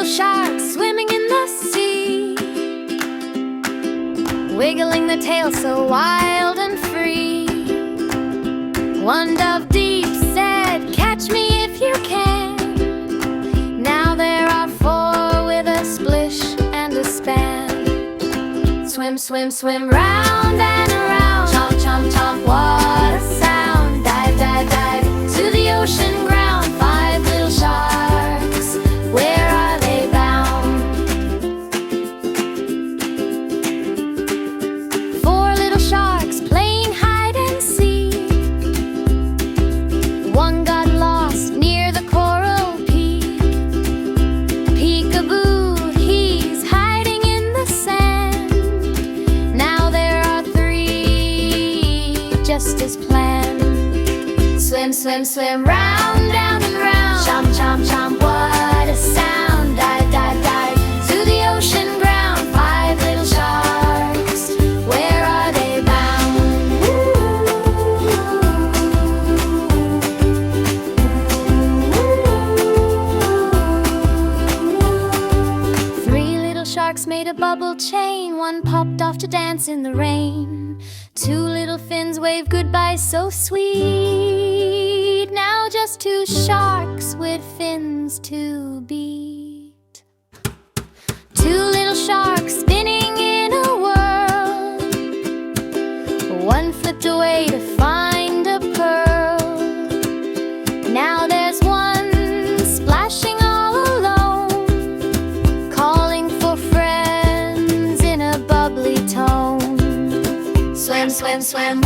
sharks swimming in the sea, wiggling their tails so wild and free. One dove deep said, "Catch me if you can." Now there are four with a splish and a span. Swim, swim, swim, round and around. Chomp, chomp, chomp, what a sound. Dive, dive, dive to the ocean ground. Five little sharks, where are they bound? Four little sharks playing hide and seek. One got lost near the coral peak. Peekaboo, he's hiding in the sand. Now there are three, just as planned. Swim, swim, swim, round, round and round. Chomp, chomp, chomp, what a sound. Dive, dive, dive to the ocean ground. Five little sharks, where are they bound? Three little sharks made a bubble chain. One popped off to dance in the rain. Two little fins waved goodbye so sweet. Now just two sharks with fins to beat. Two little sharks spinning in a whirl. One flipped away to find a pearl. Now there's one splashing all alone, calling for friends in a bubbly tone. Swim, swim, swim,